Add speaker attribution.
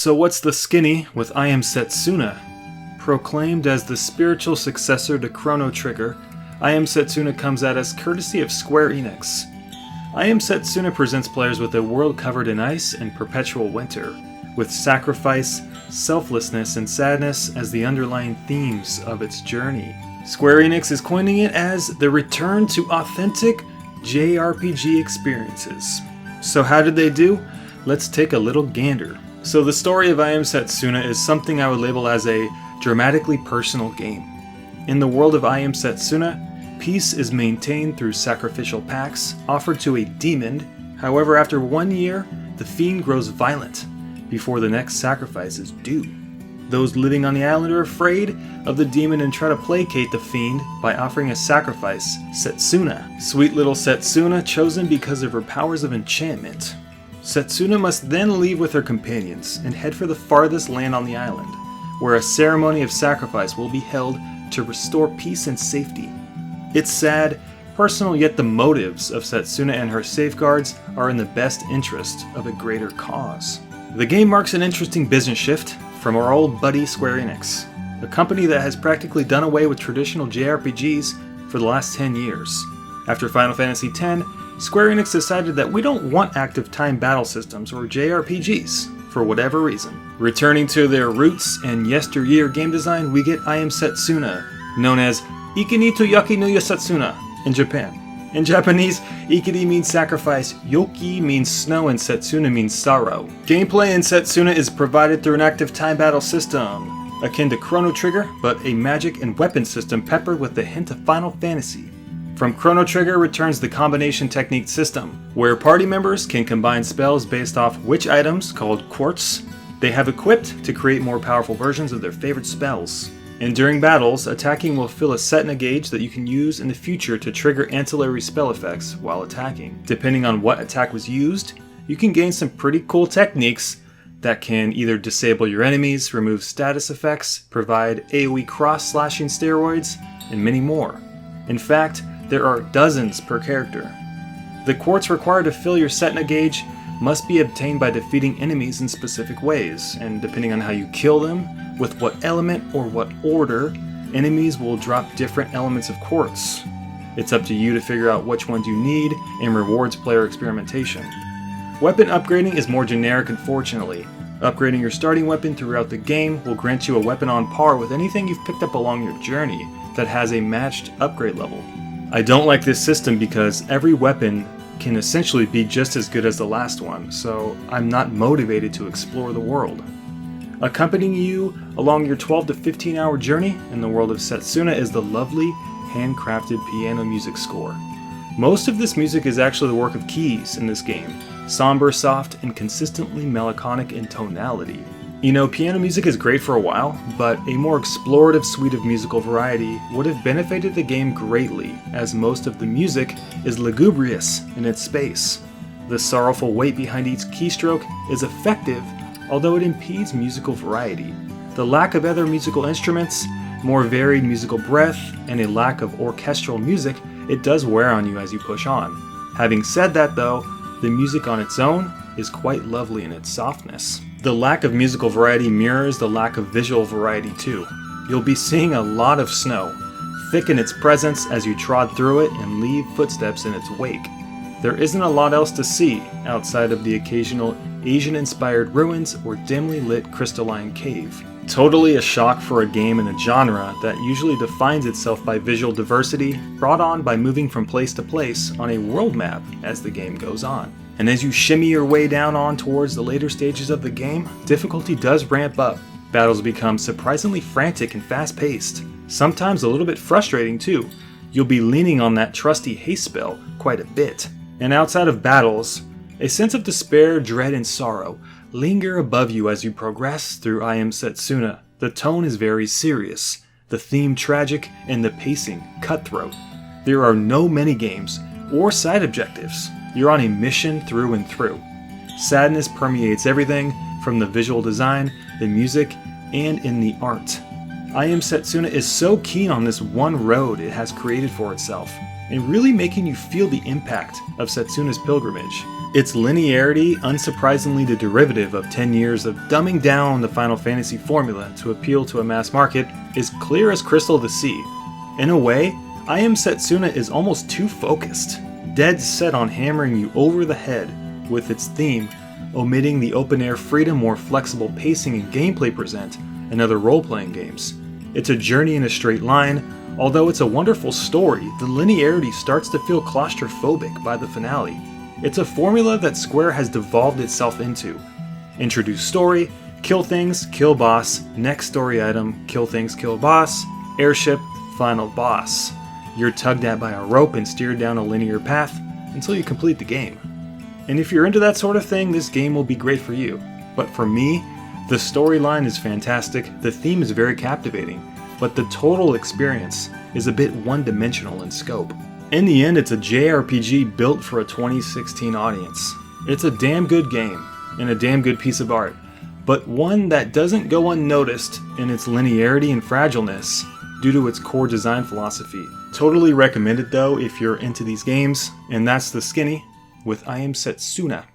Speaker 1: So what's the skinny with I Am Setsuna? Proclaimed as the spiritual successor to Chrono Trigger, I Am Setsuna comes at us courtesy of Square Enix. I Am Setsuna presents players with a world covered in ice and perpetual winter, with sacrifice, selflessness, and sadness as the underlying themes of its journey. Square Enix is coining it as the return to authentic JRPG experiences. So how did they do? Let's take a little gander. So the story of I Am Setsuna is something I would label as a dramatically personal game. In the world of I Am Setsuna, peace is maintained through sacrificial pacts offered to a demon. However, after 1 year, the fiend grows violent before the next sacrifice is due. Those living on the island are afraid of the demon and try to placate the fiend by offering a sacrifice, Setsuna. Sweet little Setsuna, chosen because of her powers of enchantment. Setsuna must then leave with her companions and head for the farthest land on the island, where a ceremony of sacrifice will be held to restore peace and safety. It's sad, personal, yet the motives of Setsuna and her safeguards are in the best interest of a greater cause. The game marks an interesting business shift from our old buddy Square Enix, a company that has practically done away with traditional JRPGs for the last 10 years. After Final Fantasy X, Square Enix decided that we don't want active time battle systems or JRPGs, for whatever reason. Returning to their roots and yesteryear game design, we get I Am Setsuna, known as Ikini to Yaki no Yasatsuna in Japan. In Japanese, Ikiri means sacrifice, Yoki means snow, and Setsuna means sorrow. Gameplay in Setsuna is provided through an active time battle system, akin to Chrono Trigger, but a magic and weapon system peppered with a hint of Final Fantasy. From Chrono Trigger returns the combination technique system, where party members can combine spells based off which items, called quartz, they have equipped to create more powerful versions of their favorite spells. And during battles, attacking will fill a Setsuna gauge that you can use in the future to trigger ancillary spell effects while attacking. Depending on what attack was used, you can gain some pretty cool techniques that can either disable your enemies, remove status effects, provide AoE cross-slashing steroids, and many more. In fact, there are dozens per character. The quartz required to fill your Setsuna gauge must be obtained by defeating enemies in specific ways, and depending on how you kill them, with what element or what order, enemies will drop different elements of quartz. It's up to you to figure out which ones you need and rewards player experimentation. Weapon upgrading is more generic, unfortunately. Upgrading your starting weapon throughout the game will grant you a weapon on par with anything you've picked up along your journey that has a matched upgrade level. I don't like this system because every weapon can essentially be just as good as the last one, so I'm not motivated to explore the world. Accompanying you along your 12 to 15 hour journey in the world of Setsuna is the lovely, handcrafted piano music score. Most of this music is actually the work of keys in this game, somber, soft, and consistently melancholic in tonality. You know, piano music is great for a while, but a more explorative suite of musical variety would have benefited the game greatly, as most of the music is lugubrious in its space. The sorrowful weight behind each keystroke is effective, although it impedes musical variety. The lack of other musical instruments, more varied musical breadth, and a lack of orchestral music, it does wear on you as you push on. Having said that though, the music on its own is quite lovely in its softness. The lack of musical variety mirrors the lack of visual variety too. You'll be seeing a lot of snow, thick in its presence as you trod through it and leave footsteps in its wake. There isn't a lot else to see outside of the occasional Asian-inspired ruins or dimly lit crystalline cave. Totally a shock for a game in a genre that usually defines itself by visual diversity, brought on by moving from place to place on a world map as the game goes on. And as you shimmy your way down on towards the later stages of the game, difficulty does ramp up. Battles become surprisingly frantic and fast-paced, sometimes a little bit frustrating too. You'll be leaning on that trusty haste spell quite a bit. And outside of battles, a sense of despair, dread, and sorrow linger above you as you progress through I Am Setsuna. The tone is very serious, the theme tragic, and the pacing cutthroat. There are no minigames or side objectives. You're on a mission through and through. Sadness permeates everything from the visual design, the music, and in the art. I Am Setsuna is so keen on this one road it has created for itself. and really making you feel the impact of Setsuna's pilgrimage. Its linearity, unsurprisingly the derivative of 10 years of dumbing down the Final Fantasy formula to appeal to a mass market, is clear as crystal to see. In a way, I Am Setsuna is almost too focused, dead set on hammering you over the head with its theme, omitting the open-air freedom more flexible pacing and gameplay present in other role-playing games. It's a journey in a straight line. Although it's a wonderful story, the linearity starts to feel claustrophobic by the finale. It's a formula that Square has devolved itself into. Introduce story, kill things, kill boss, next story item, kill things, kill boss, airship, final boss. You're tugged at by a rope and steered down a linear path until you complete the game. And if you're into that sort of thing, this game will be great for you. But for me, the storyline is fantastic, the theme is very captivating, but the total experience is a bit one-dimensional in scope. In the end, it's a JRPG built for a 2016 audience. It's a damn good game, and a damn good piece of art, but one that doesn't go unnoticed in its linearity and fragileness due to its core design philosophy. Totally recommend it though if you're into these games, and that's the Skinny with I Am Setsuna.